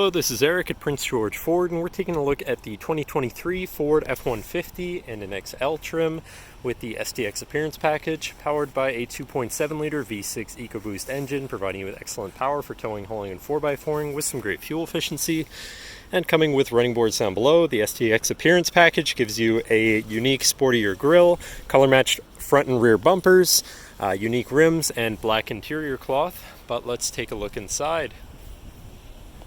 Hello, this is Eric at Prince George Ford, and we're taking a look at the 2023 Ford F-150 in an XL trim with the STX Appearance Package, powered by a 2.7-liter V6 EcoBoost engine, providing you with excellent power for towing, hauling, and 4x4ing with some great fuel efficiency. And coming with running boards down below, the STX Appearance Package gives you a unique sportier grille, color-matched front and rear bumpers, unique rims, and black interior cloth. But let's take a look inside.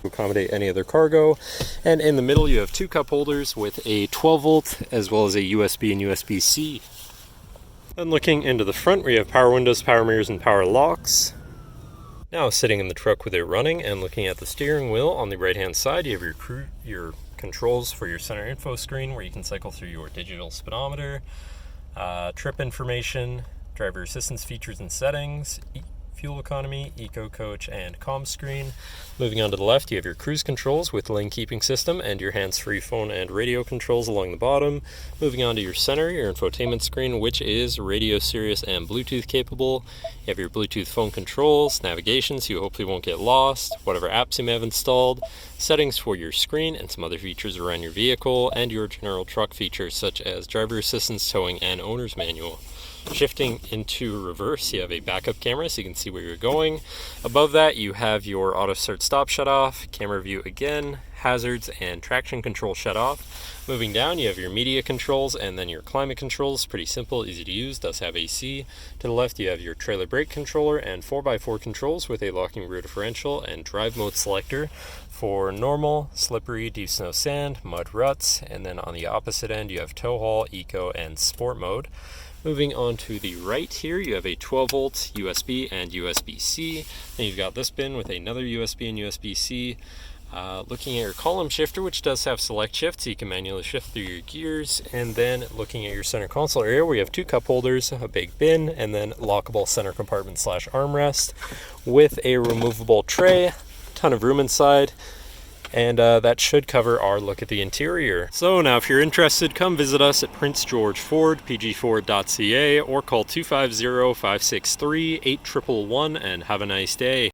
Accommodate any other cargo, and in the middle you have two cup holders with a 12 volt as well as a USB and USB-C. Then looking into the front, we have power windows, power mirrors, and power locks. Now sitting in the truck with it running and looking at the steering wheel, on the right hand side you have your controls for your center info screen where you can cycle through your digital speedometer, trip information, driver assistance features and settings, fuel economy, eco coach, and comm screen. Moving on to the left, you have your cruise controls with lane keeping system and your hands-free phone and radio controls along the bottom. Moving on to your center, your infotainment screen, which is radio, Sirius, and Bluetooth capable. You have your Bluetooth phone controls, navigation, so you hopefully won't get lost, whatever apps you may have installed, settings for your screen, and some other features around your vehicle, and your general truck features such as driver assistance, towing, and owner's manual. Shifting into reverse, you have a backup camera so you can see where you're going. Above that, you have your auto start stop shut off, camera view again, hazards, and traction control shut off. Moving down, you have your media controls and then your climate controls. Pretty simple, easy to use, does have AC. To the left, you have your trailer brake controller and 4x4 controls with a locking rear differential and drive mode selector for normal, slippery, deep snow, sand, mud, ruts. And then on the opposite end, you have tow haul, eco, and sport mode. Moving on to the right here, you have a 12 volt USB and USB-C. Then you've got this bin with another USB and USB-C. Looking at your column shifter, which does have select shift, so you can manually shift through your gears. And then looking at your center console area, where you have two cup holders, a big bin, and then lockable center compartment / armrest with a removable tray. Ton of room inside. And that should cover our look at the interior. So now if you're interested, come visit us at Prince George Ford, pgford.ca, or call 250-563-8111 and have a nice day.